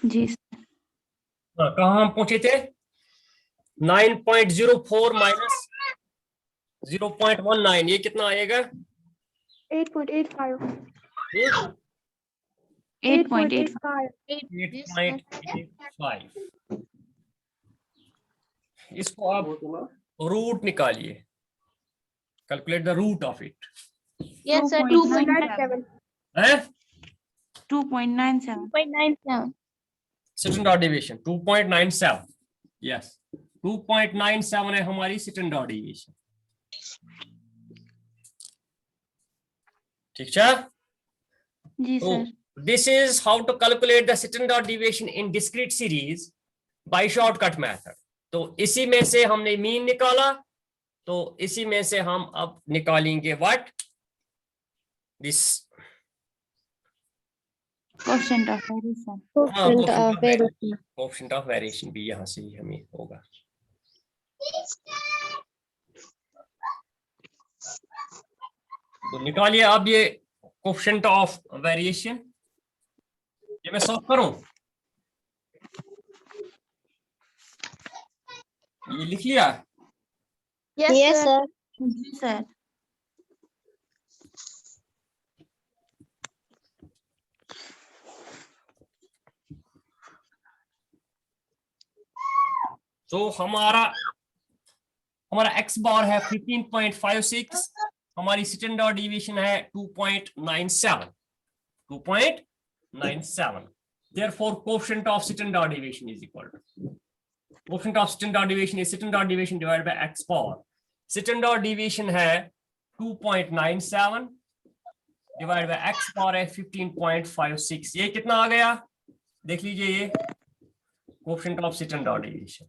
जी कहाँ हम पहुंचे थे? 9.04 माइनस 0.19, ये कितना आएगा? 8.85 8.85। इसको आप रूट निकालिए, calculate the root of it. Yes, sir. 2.97. है 2.97 2.97. Standard deviation 2.97। यस 2.97 है हमारी स्टैंडर्ड डेविएशन। ठीक है जी sir. This is how to calculate the standard deviation in discrete series by shortcut method. तो इसी में से हमने मीन निकाला, तो इसी में से हम अब निकालेंगे what this coefficient of variation. Coefficient of variation भी यहां से ही हमें होगा। तो निकालिए अब ये कोएफिशिएंट ऑफ वेरिएशन। ये मैं सॉल्व करूं? ये लिख लिया? Yes, sir. जी सर। तो हमारा x बार है 15.56, हमारी स्टैंडर्ड डेविएशन है 2.97। Therefore, coefficient of standard deviation is equal to coefficient of standard deviation is standard deviation divided by x bar। standard deviation है 2.97 divided by x bar है 15.56। ये कितना आ गया? देख लीजिए, ये coefficient of standard deviation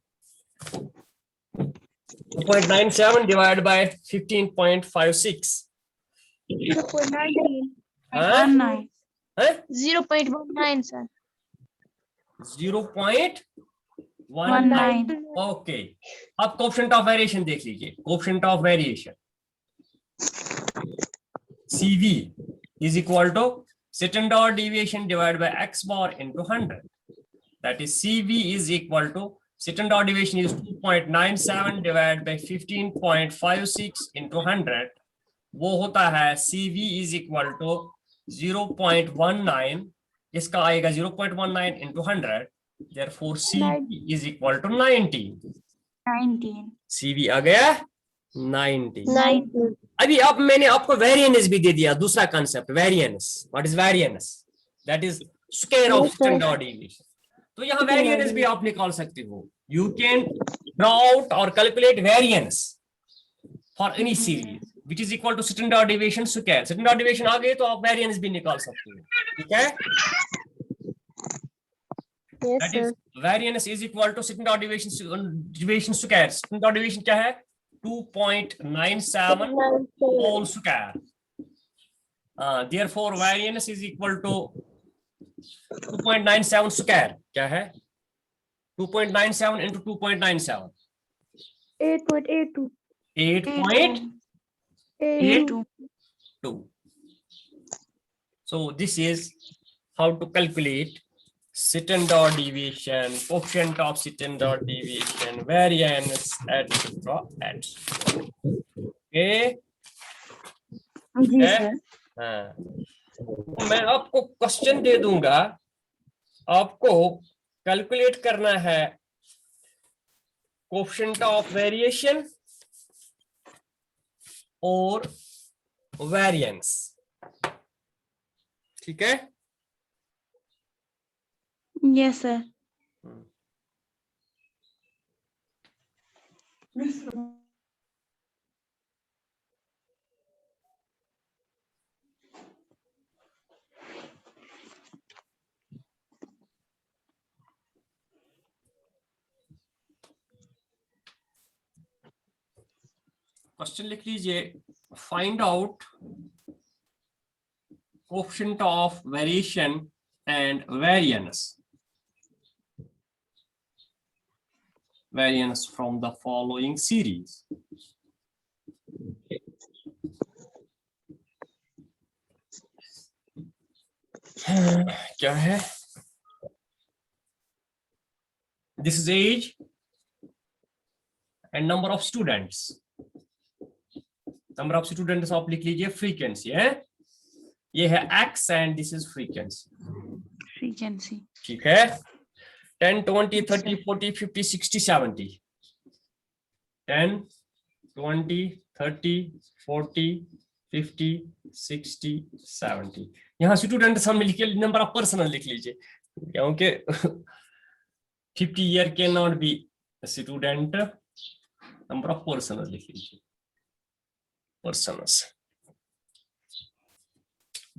2.97 divided by 15.56 0.19. 0.19, sir. 0.19। Okay, अब coefficient of variation देख लीजिए। Coefficient of variation CV is equal to standard deviation divided by x bar into 100। That is CV is equal to standard deviation is 2.97 divided by 15.56 into 100। वो होता है CV is equal to 0.19, इसका आएगा 0.19 into 100। Therefore CV is equal to 19। CV आ गया 19। अभी अब मैंने आपको वेरिएंस भी दे दिया, दूसरा concept variance. What is variance? That is square of standard deviation. तो यहाँ वेरिएंस भी आप निकाल सकते हो। यू कैन ड्रॉ आउट और calculate variance for any series which is equal to standard deviation square. Standard deviation आ गई तो आप वेरिएंस भी निकाल सकते हो। ठीक है? That is variance is equal to standard deviation square. Standard deviation क्या है? 2.97 whole square। Therefore variance is equal to 2.97 square। क्या है? 2.97 into 2.97 8.82. 8.82। So this is how to calculate standard deviation, coefficient of standard deviation, variance, etc. Okay? Ji sir. हाँ, मैं आपको question दे दूंगा, आपको calculate करना है कोएफिशिएंट ऑफ वेरिएशन और वेरिएंस। ठीक है? Yes sir. क्वेश्चन लिख लीजिए, find out coefficient of variation and variance from the following series। क्या है? This is age and number of students. Number of students आप लिख लीजिए frequency है, ये है x and this is frequency. Frequency. ठीक है, 10, 20, 30, 40, 50, 60, 70. 10, 20, 30, 40, 50, 60, 70. यहाँ स्टूडेंट हमने लिख लिया, नंबर ऑफ पर्सन लिख लीजिए, क्योंकि 50 year can not be student. Number of person लिख लीजिए, पर्सनस.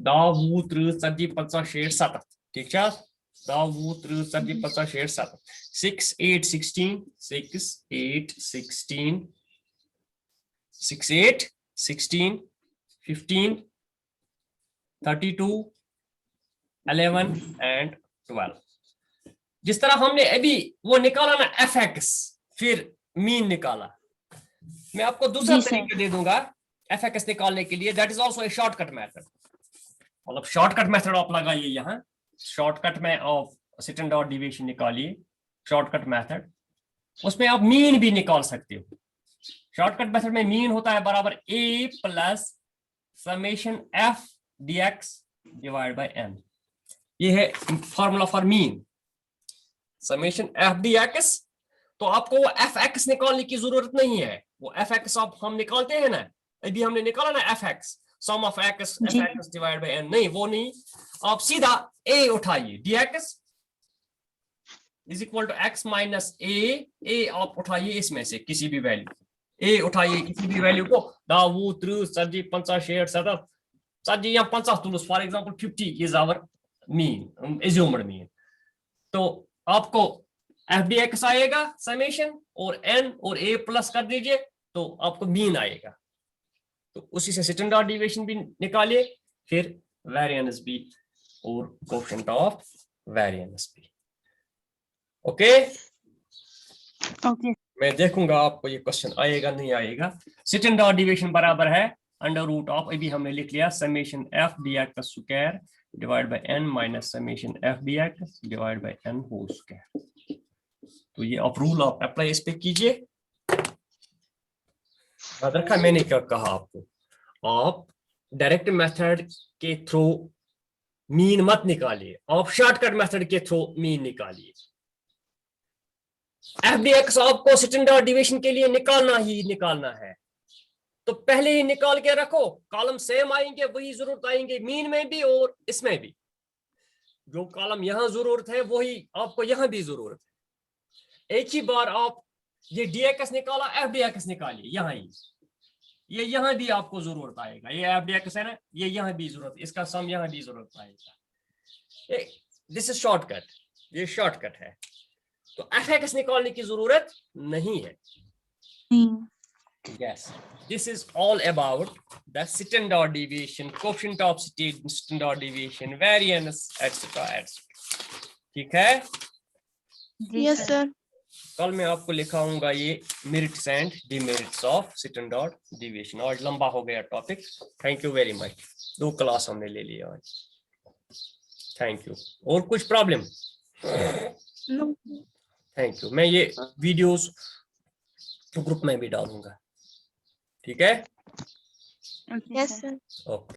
10, 20, 30, 50, 60, 70. ठीक है, 10, 20, 30, 50, 60, 70. 6, 8, 16, 6, 8, 16, 6, 8, 16, 15, 32, 11 and 12. जिस तरह हमने अभी वो निकाला ना fx, फिर मीन निकाला, मैं आपको दूसरा तरीका दे दूंगा fx निकालने के लिए. That is also a shortcut method. मतलब शॉर्टकट मेथड आप लगाइए यहाँ, शॉर्टकट में ऑफ स्टैंडर्ड डिविएशन निकालिए, शॉर्टकट मेथड, उसमें आप मीन भी निकाल सकते हो. शॉर्टकट मेथड में मीन होता है बराबर a plus summation f dx divide by n. ये है formula for mean, summation f dx. तो आपको वो fx निकालने की जरूरत नहीं है, वो fx आप हम निकालते हैं ना, अभी हमने निकाला ना fx, sum of x fx divide by n. नहीं, वो नहीं, आप सीधा a उठाइए, dx is equal to x minus a आप उठाइए इसमें से किसी भी वैल्यू, a उठाइए किसी भी वैल्यू को. 10, 30, 40, 50, 60, 70. 40 या 50 तुलस, for example 50 is our mean, assumed mean. तो आपको f dx आएगा समेशन, और n और a प्लस कर दीजिए तो आपको मीन आएगा. तो उसी से स्टैंडर्ड डिविएशन भी निकालिए, फिर वेरिएंस भी और कोएफिशिएंट ऑफ वेरिएंस भी. Okay, Okay. मैं देखूंगा आपको ये क्वेश्चन आएगा नहीं आएगा. स्टैंडर्ड डिविएशन बराबर है अंडर रूट ऑफ, अभी हमने लिख लिया, summation f dx square divide by n minus summation f dx divide by n whole square. तो ये आप रूल आप अप्लाई इस पे कीजिए. याद रखा मैंने क्या कहा आपको, आप डायरेक्ट मेथड के थ्रू मीन मत निकालिए, आप शॉर्टकट मेथड के थ्रू मीन निकालिए. f dx आपको स्टैंडर्ड डिविएशन के लिए निकालना ही निकालना है, तो पहले ही निकाल के रखो, कॉलम सेम आएंगे, वही जरूरत आएंगे मीन में भी और इसमें भी. जो कॉलम यहां जरूरत है वही आपको यहां भी जरूरत है. एक ही बार आप ये dx निकाला, f dx निकालिए यहां ही, ये यहां भी आपको जरूरत आएगा. ये f dx है ना, ये यहां भी जरूरत, इसका सम यहां भी जरूरत आएगा. दिस इज शॉर्टकट, ये शॉर्टकट है. तो fx निकालने की जरूरत नहीं है. Yes, this is all about the standard deviation, coefficient of standard deviation, variance, etc. ठीक है? Yes, sir. कल मैं आपको लिखाऊंगा ये merits and demerits of standard deviation. आज लंबा हो गया topic. Thank you very much. 2 class हमने ले लिया आज. Thank you. और कुछ प्रॉब्लम? No. Thank you. मैं ये वीडियोस ग्रुप में भी डालूंगा. ठीक है? Okay, Yes, sir. sir. Okay.